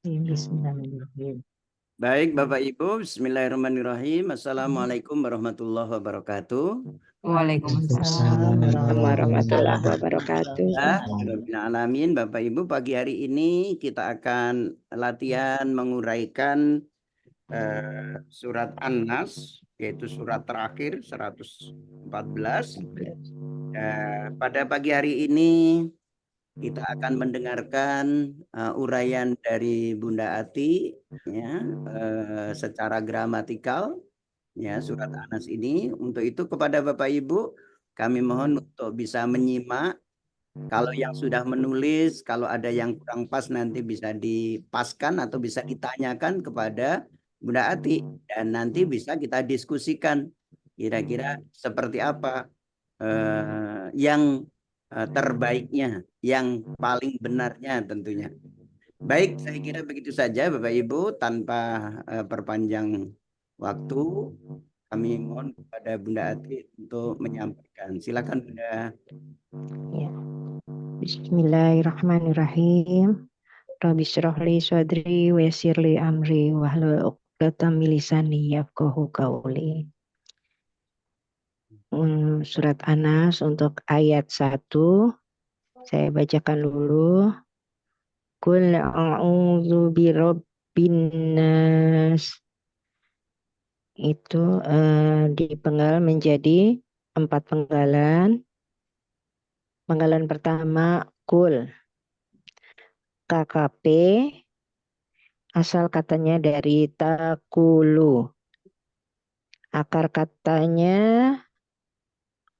Bismillahirrahmanirrahim. Baik Bapak Ibu, Bismillahirrahmanirrahim. Assalamualaikum warahmatullahi wabarakatuh. Waalaikumsalam warahmatullahi wabarakatuh. Rabbil alamin. Bapak Ibu, pagi hari ini kita akan latihan menguraikan surat An-Nas, yaitu surat terakhir 114. Pada pagi hari ini kita akan mendengarkan uraian dari Bunda Ati ya, secara gramatikal ya surat An-Nas ini. Untuk itu kepada Bapak Ibu kami mohon untuk bisa menyimak. Kalau yang sudah menulis, kalau ada yang kurang pas nanti bisa dipaskan atau bisa ditanyakan kepada Bunda Ati dan nanti bisa kita diskusikan kira-kira seperti apa yang terbaiknya, yang paling benarnya tentunya. Baik, saya kira begitu saja Bapak Ibu, tanpa perpanjang waktu, kami mohon kepada Bunda Ati untuk menyampaikan. Silakan Bunda. Ya. Bismillahirrahmanirrahim. Rabbi syrah li sadri wa yassir li amri wahlul 'uqdatam min lisani yafqahu qawli. Surat An-Nas untuk ayat 1 saya bacakan dulu. Qul a'udzu birabbin nas. Itu dipenggal menjadi 4 penggalan. Penggalan pertama kul. KKP asal katanya dari takulu. Akar katanya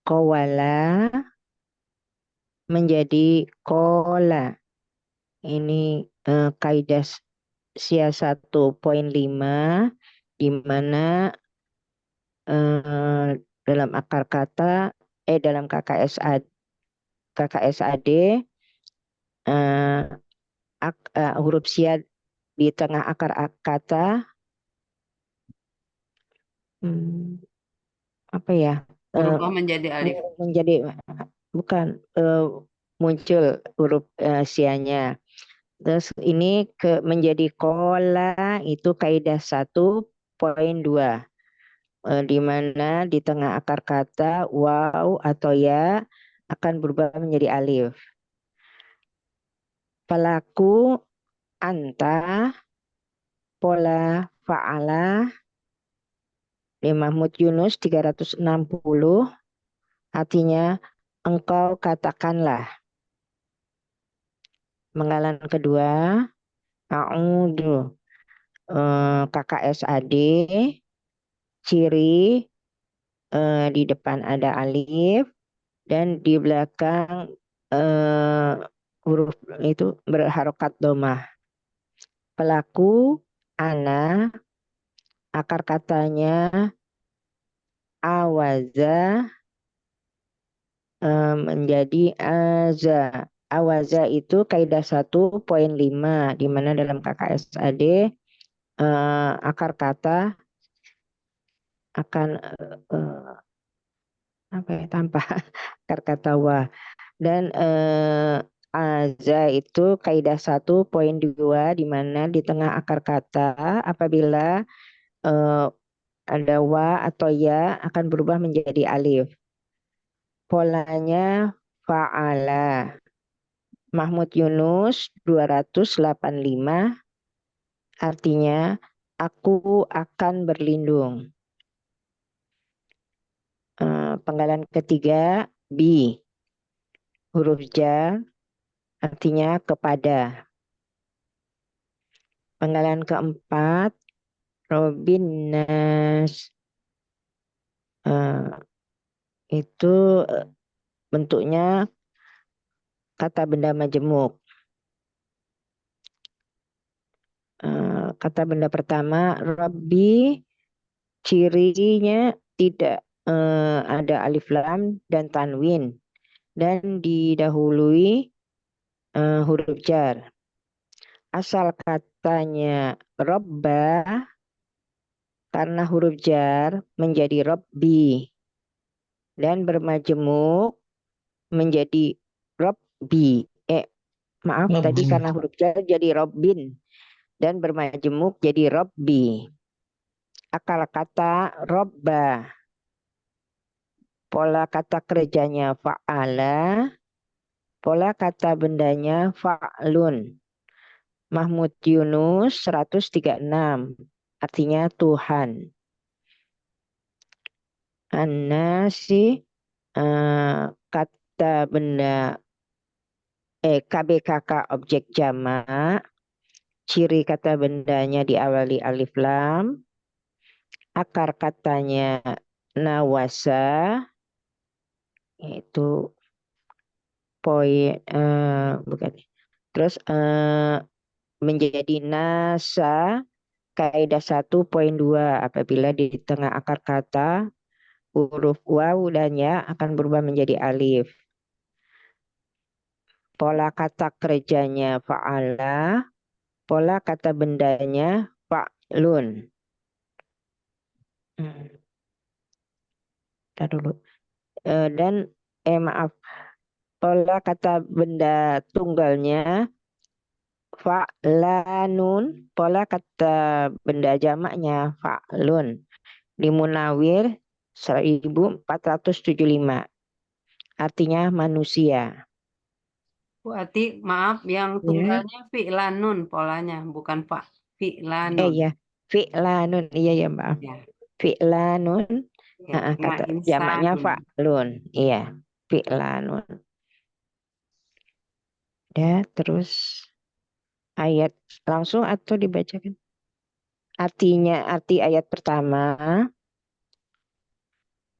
kowala menjadi kola. Ini kaidah SIA 1.5 di mana dalam akar kata dalam KKSAD huruf SIA di tengah akar kata apa ya? Berubah menjadi alif. Bukan muncul huruf SIA-nya. Terus ini menjadi kola itu kaidah 1.2 di mana di tengah akar kata waw atau ya akan berubah menjadi alif. Pelaku anta, pola fa'ala di Mahmud Yunus 360 artinya engkau katakanlah. Penggalan kedua a'udzu KKSAD ciri di depan ada alif dan di belakang huruf itu berharokat domah. Pelaku ana akar katanya awaza menjadi aza. Awaza itu kaidah 1.5 di mana dalam KKSAD akar kata akan tanpa akar kata wa dan aza itu kaidah 1.2 di mana di tengah akar kata apabila ada wa atau ya akan berubah menjadi alif. Polanya fa'ala. Mahmud Yunus 285 artinya aku akan berlindung. Penggalan ketiga bi. Huruf jar artinya kepada. Penggalan keempat Robin Nas itu bentuknya kata benda majemuk. Kata benda pertama Rabbi cirinya tidak ada alif lam dan tanwin dan didahului huruf jar. Asal katanya Robba karena huruf jar menjadi Robbi dan bermajemuk menjadi Robbi. Maaf tadi karena huruf jar jadi Robbin dan bermajemuk jadi robbi. Akar kata robba, pola kata kerjanya fa'ala, pola kata bendanya fa'lun. Mahmud Yunus 136, artinya Tuhan. Anasi kata benda KBKK objek jamak, ciri kata bendanya diawali alif lam, akar katanya nawasa, yaitu poin bukan. Terus menjadi nasa kaidah 1.2 apabila di tengah akar kata huruf waw dan ya akan berubah menjadi alif. Pola kata kerjanya fa'ala, pola kata bendanya fa'lun. Ntar dulu. Dan maaf, pola kata benda tunggalnya fa'lanun, pola kata benda jamaknya fa'lun. Di Munawir 1475, artinya manusia. Bu Ati, maaf, yang tunggalnya fi'lanun polanya, bukan Pak. Fi'lanun. Ya, fi'lanun, iya maaf. Ya, Fi'lanun, ya, cuma kata jamaknya insanun. fa'lun, iya, fi'lanun. Ya, terus ayat langsung atau dibacakan? Artinya, arti ayat pertama,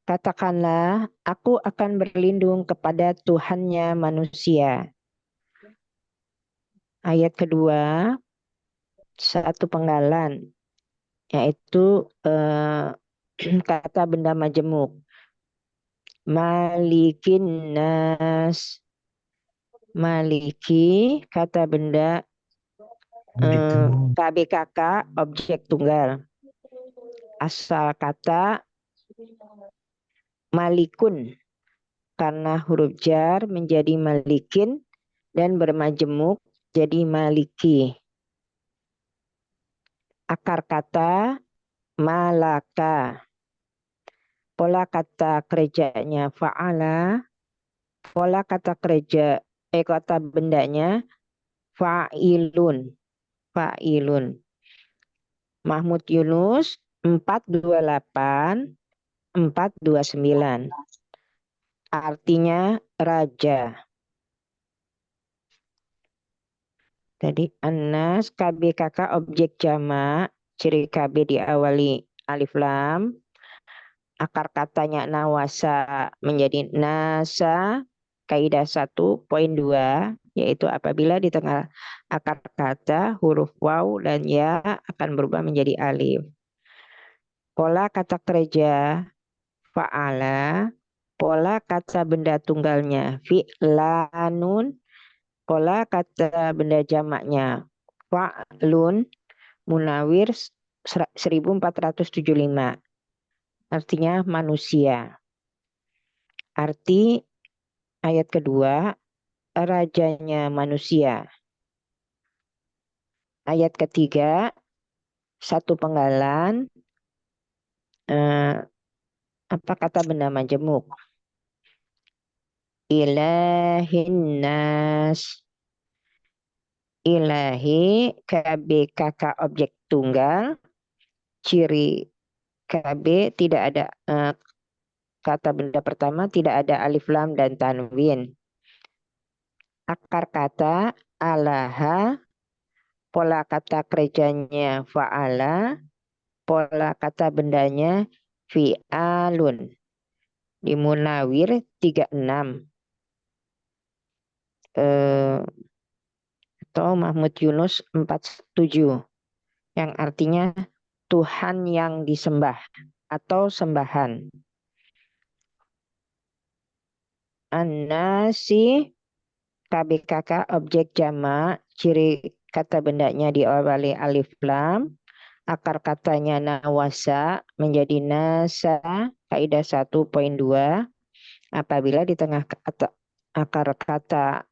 katakanlah, aku akan berlindung kepada Tuhannya manusia. Ayat kedua, satu penggalan, yaitu kata benda majemuk. Malikin nas, maliki kata benda KBKK objek tunggal. Asal kata malikun karena huruf jar menjadi malikin dan bermajemuk jadi maliki. Akar kata malaka. Pola kata kerjanya fa'ala. Pola kata kerja kata bendanya fa'ilun. Fa'ilun. Mahmud Yunus 428 429. Artinya raja. Tadi Anas KBKK objek jamak, ciri KB diawali alif lam. Akar katanya nawasa menjadi nasa, kaidah 1.2, yaitu apabila di tengah akar kata huruf waw dan ya akan berubah menjadi alif. Pola kata kerja fa'ala, pola kata benda tunggalnya fi'lanun, pola kata benda jamaknya fa'lun. Munawir 1475, artinya manusia. Arti ayat kedua, rajanya manusia. Ayat ketiga, satu penggalan, apa kata benda majemuk? Ilahin nas. Ilahi KBKK objek tunggal, ciri KB tidak ada kata benda pertama tidak ada alif lam dan tanwin. Akar kata alaha, pola kata kerjanya fa'ala, pola kata bendanya fi'alun. Di Munawir 36. Atau Mahmud Yunus 47. Yang artinya Tuhan yang disembah atau sembahan. An-nasi KBKK objek jamak, ciri kata bendanya diawali alif lam, akar katanya nawasa menjadi nasa, kaidah 1.2, apabila di tengah akar kata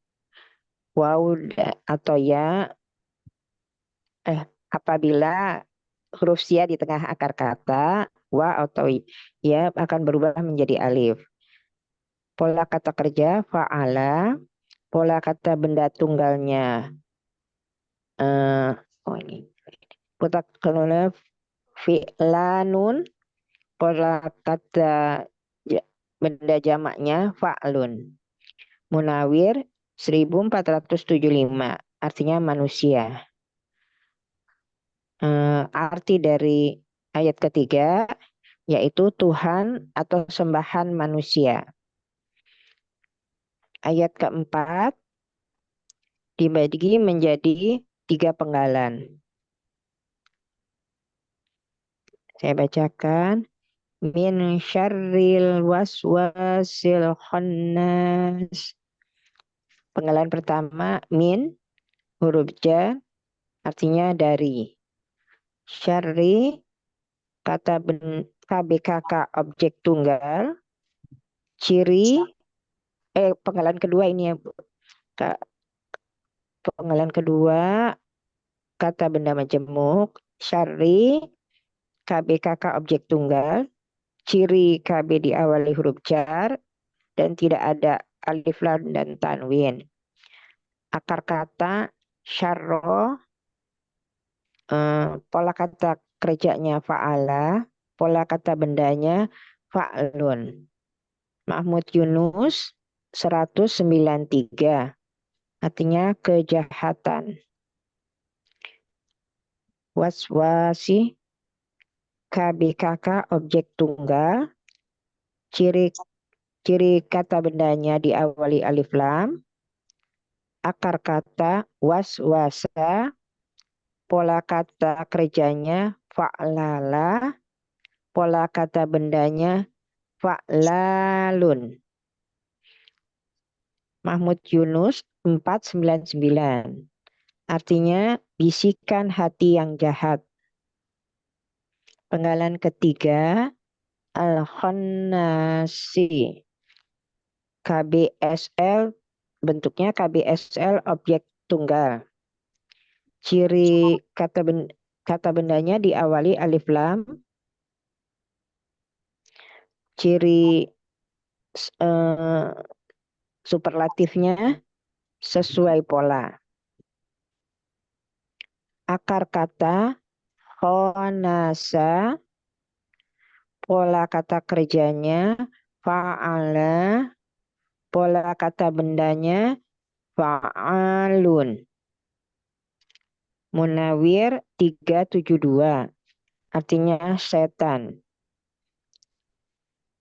waw atau ya apabila huruf sia di tengah akar kata, wa atau ya akan berubah menjadi alif. Pola kata kerja fa'ala, pola kata benda tunggalnya ini. Pola kata fi'lanun, pola kata benda jamaknya fa'lun. Munawir 1475, artinya manusia. Arti dari ayat ketiga yaitu Tuhan atau sembahan manusia. Ayat keempat dibagi menjadi 3 penggalan. Saya bacakan. Min syarril waswasil khannas. Penggalan pertama min, huruf jar, artinya dari. Syarri, kata KBKK objek tunggal. Ciri, penggalan kedua ini ya Bu. Penggalan kedua, kata benda majemuk. Syarri, KBKK objek tunggal. Ciri KB diawali huruf jar dan tidak ada alif lam dan tanwin. Akar kata syarro, pola kata kerjanya fa'ala, pola kata bendanya fa'lun. Mahmud Yunus 193, artinya kejahatan. Waswasi, KBKK objek tunggal. Ciri kata bendanya diawali alif lam. Akar kata waswasa, pola kata kerjanya fa'lala, pola kata bendanya fa'lalun. Mahmud Yunus 499, artinya bisikan hati yang jahat. Penggalan ketiga al-khannasi, KBSL, bentuknya KBSL objek tunggal. Ciri kata bendanya diawali alif lam. Ciri superlatifnya sesuai pola. Akar kata khonasa, pola kata kerjanya fa'ala, pola kata bendanya fa'alun. Munawir 372, artinya setan.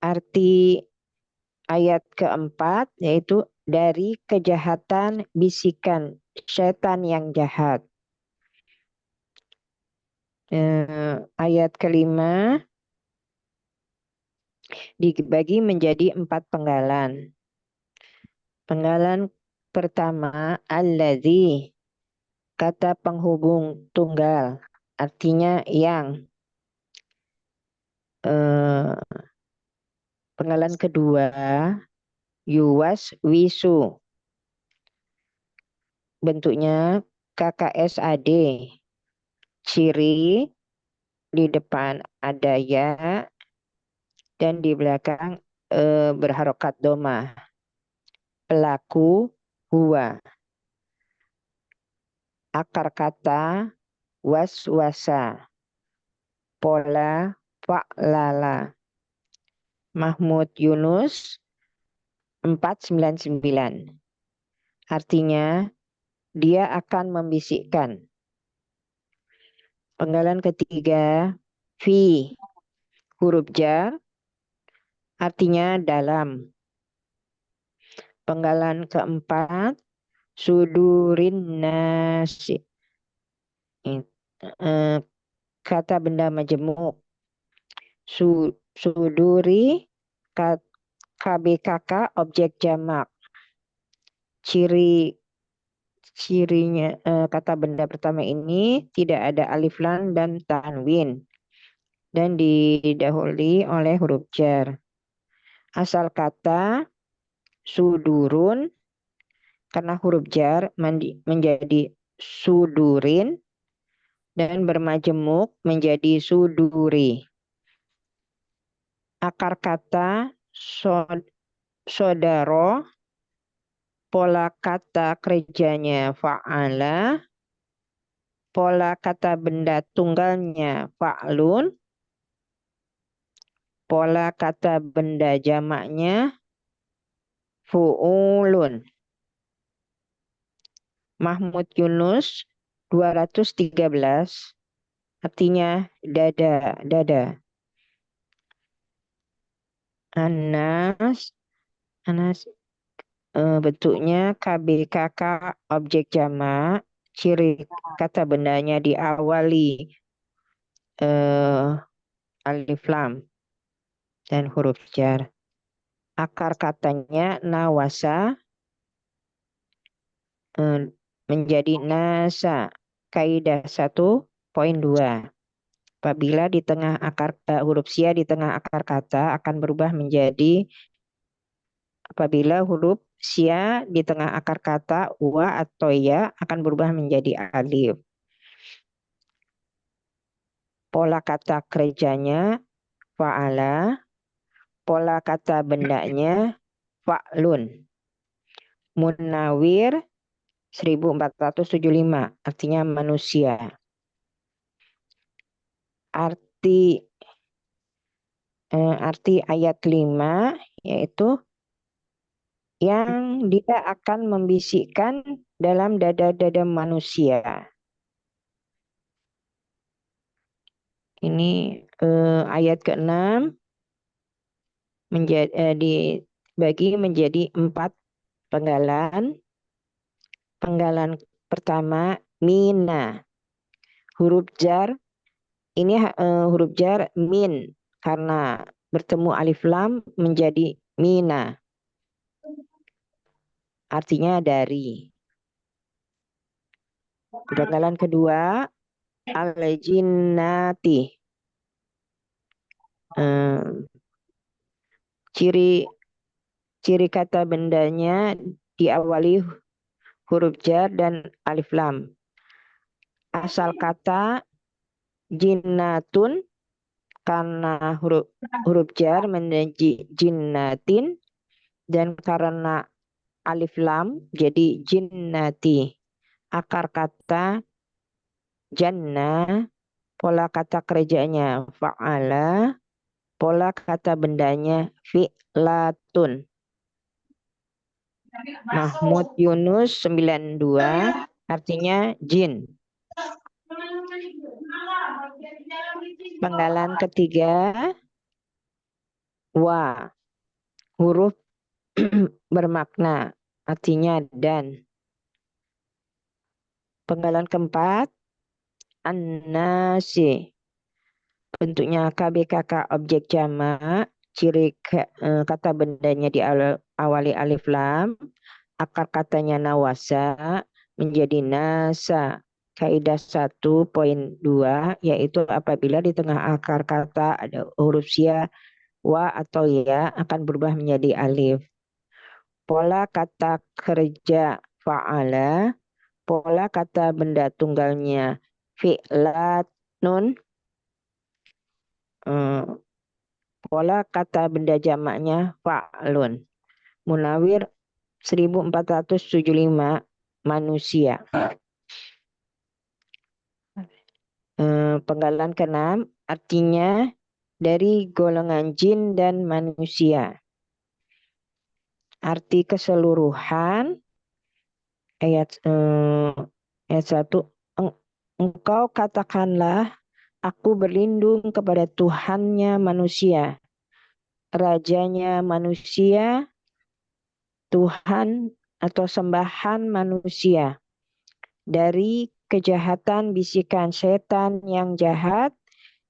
Arti ayat keempat yaitu dari kejahatan bisikan setan yang jahat. Ayat kelima dibagi menjadi 4 penggalan. Penggalan pertama alladzi, kata penghubung tunggal, artinya yang. Penggalan kedua yuwas wisu, bentuknya KKSAD. Ciri di depan ada ya dan di belakang berharokat doma. Pelaku huwa. Akar kata waswasa, pola fa'lala. Mahmud Yunus 499, artinya dia akan membisikkan. Penggalan ketiga fi, huruf jar, artinya dalam. Penggalan keempat sudurin nasi, kata benda majemuk. Suduri KBKK objek jamak. Cirinya kata benda pertama ini tidak ada alif lam dan tanwin dan didahului oleh huruf jar. Asal kata sudurun karena huruf jar menjadi sudurin, dan bermajemuk menjadi suduri. Akar kata sodaro, pola kata kerjanya fa'ala, pola kata benda tunggalnya fa'lun, pola kata benda jamaknya fu'ulun. Mahmud Yunus 213 artinya dada. Anas bentuknya KBKK objek jamak, ciri kata bendanya diawali alif lam dan huruf jar. Akar katanya nawasa menjadi nasa. Kaidah 1.2. Apabila di tengah akar huruf sia di tengah akar kata akan berubah menjadi apabila huruf sia di tengah akar kata wa atau ya akan berubah menjadi alif. Pola kata kerjanya fa'ala, pola kata bendanya fa'lun. Munawir 1475 artinya manusia. Arti ayat 5 yaitu yang dia akan membisikkan dalam dada-dada manusia. Ini ayat ke-6 dibagi menjadi 4 penggalan. Penggalan pertama mina. Huruf jar ini huruf jar min karena bertemu alif lam menjadi mina. Artinya dari. Penggalan kedua al-jinnati. Ciri kata bendanya diawali huruf jar dan alif lam. Asal kata jinnatun karena huruf jar menjadi jinnatin dan karena alif lam jadi jinnati. Akar kata jannah, pola kata kerjanya fa'ala, pola kata bendanya fi'latun. Mahmud Yunus 92 artinya jin. Penggalan ketiga wa, huruf bermakna artinya dan. Penggalan keempat an-nasi, bentuknya KBKK objek jamak, ciri kata bendanya diawali alif lam, akar katanya nawasa menjadi nasa. Kaidah 1.2 yaitu apabila di tengah akar kata ada huruf sia, wa atau ya akan berubah menjadi alif. Pola kata kerja fa'ala, pola kata benda tunggalnya fi'latun, pola kata benda jamaknya fa'lun. Munawir 1475 manusia. Penggalan ke-6 artinya dari golongan jin dan manusia. Arti keseluruhan ayat 1, engkau katakanlah aku berlindung kepada Tuhannya manusia, rajanya manusia, Tuhan atau sembahan manusia, dari kejahatan bisikan setan yang jahat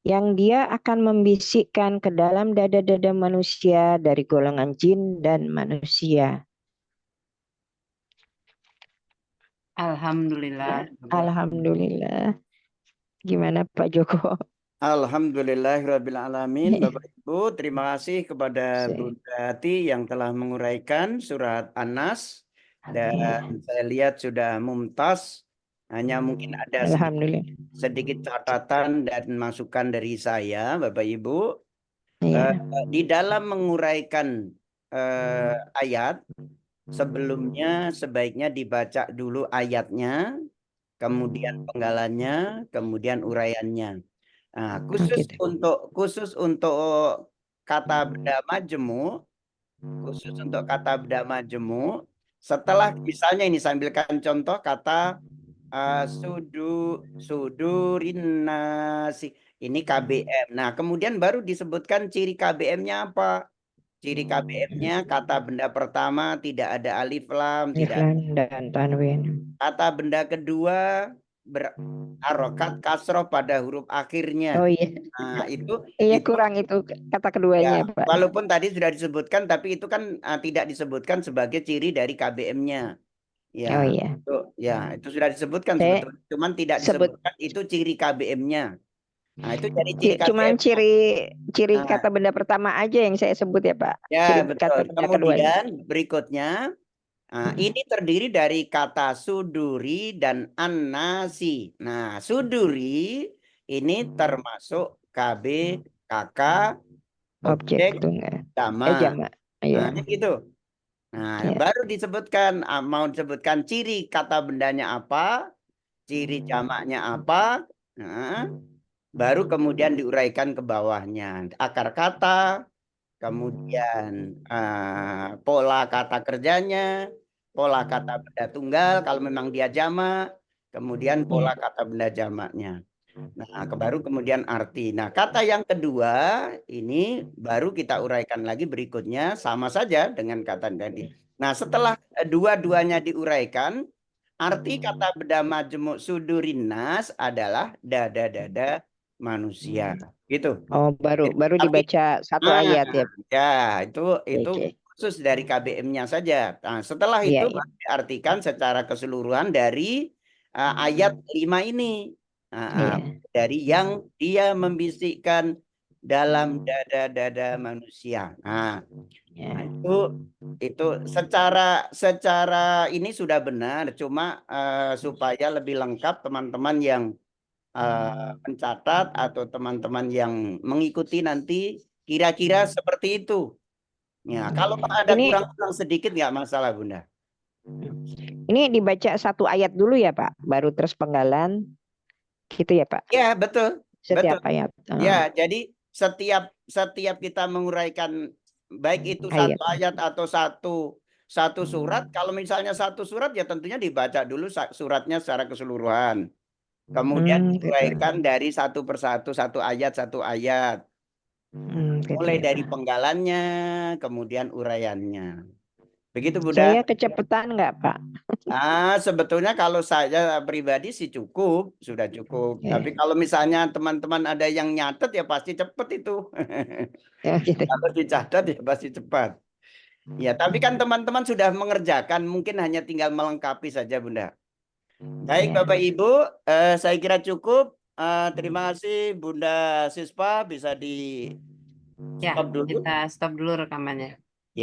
yang dia akan membisikkan ke dalam dada-dada manusia dari golongan jin dan manusia. Alhamdulillah. Alhamdulillah. Gimana Pak Joko? Alhamdulillahirrabbilalamin. Bapak Ibu, terima kasih kepada Bunda Ati yang telah menguraikan surat An-Nas. Dan saya lihat sudah mumtaz Hanya mungkin ada sedikit, Alhamdulillah. sedikit catatan dan masukan dari saya, Bapak Ibu. Iya. Di dalam menguraikan ayat, sebelumnya sebaiknya dibaca dulu ayatnya, kemudian penggalannya, kemudian uraiannya. Nah, khusus Gitu. untuk kata benda majemuk, khusus untuk kata benda majemuk, setelah misalnya ini sambilkan contoh kata sudurin nasi, ini KBM. Nah, kemudian baru disebutkan ciri KBM-nya apa? Ciri KBM-nya kata benda pertama tidak ada alif lam, tidak ada. Iflan dan tanwin. Kata benda kedua berharokat kasroh pada huruf akhirnya. Oh iya. Nah, Iya itu kurang itu kata keduanya, ya, Pak. walaupun tadi sudah disebutkan, tapi itu kan tidak disebutkan sebagai ciri dari KBM-nya. Oh Ya, iya. itu sudah disebutkan Saya sebetulnya, cuman tidak sebut disebutkan itu ciri KBM-nya. Nah, itu jadi ciri cuman KBM. ciri Nah, kata benda pertama aja yang saya sebut ya, Pak. Ciri ya kata betul. benda keduanya. Kemudian berikutnya, ini terdiri dari kata suduri dan an-nasi. Nah, suduri ini termasuk KB, KK, Objek objek, tunggal. sama. Jamak. Iya. Nah, gitu. Nah, Iya. baru disebutkan, mau disebutkan ciri kata bendanya apa, ciri jamaknya apa, nah, baru kemudian diuraikan ke bawahnya. Akar kata, kemudian pola kata kerjanya, pola kata benda tunggal kalau memang dia jamak, kemudian pola kata benda jamaknya. Nah, baru kemudian arti. Nah, kata yang kedua ini baru kita uraikan lagi berikutnya, sama saja dengan kata tadi. Nah, setelah dua-duanya diuraikan, arti kata benda majemuk sudurinas adalah dada-dada manusia. Gitu. Oh, baru Tapi dibaca satu nah, ayat ya. ya itu Oke. khusus dari KBM-nya saja. Nah, setelah Iya, itu iya. baru diartikan secara keseluruhan dari ayat 5 ini. Iya. Dari yang dia membisikkan dalam dada-dada manusia. Nah, Ya. itu secara ini sudah benar, cuma supaya lebih lengkap teman-teman yang mencatat atau teman-teman yang mengikuti nanti kira-kira seperti itu. Ya, kalau ada Ini kurang-kurang sedikit nggak masalah, Bunda. ini dibaca satu ayat dulu ya, Pak. Baru terus penggalan gitu ya, Pak. Ya, betul. Betul. Setiap ayat. Ya, jadi setiap kita menguraikan baik itu Ayat. satu ayat atau satu surat, kalau misalnya satu surat ya tentunya dibaca dulu suratnya secara keseluruhan. Kemudian Gitu. diuraikan dari satu persatu, satu ayat. Gitu Mulai ya, dari Pak. penggalannya, kemudian uraiannya. Begitu, Saya Bunda. kecepatan nggak, Pak? Sebetulnya kalau saya pribadi sih cukup, sudah cukup. Ya, Tapi kalau misalnya teman-teman ada yang nyatet ya pasti cepet itu. ya gitu. Kalau dicatat ya pasti cepat. Ya, tapi kan teman-teman sudah mengerjakan, mungkin hanya tinggal melengkapi saja, Bunda. Baik, Ya. Bapak Ibu, saya kira cukup. Terima kasih, Bunda Sispa, bisa di Ya, stop dulu. kita stop dulu rekamannya.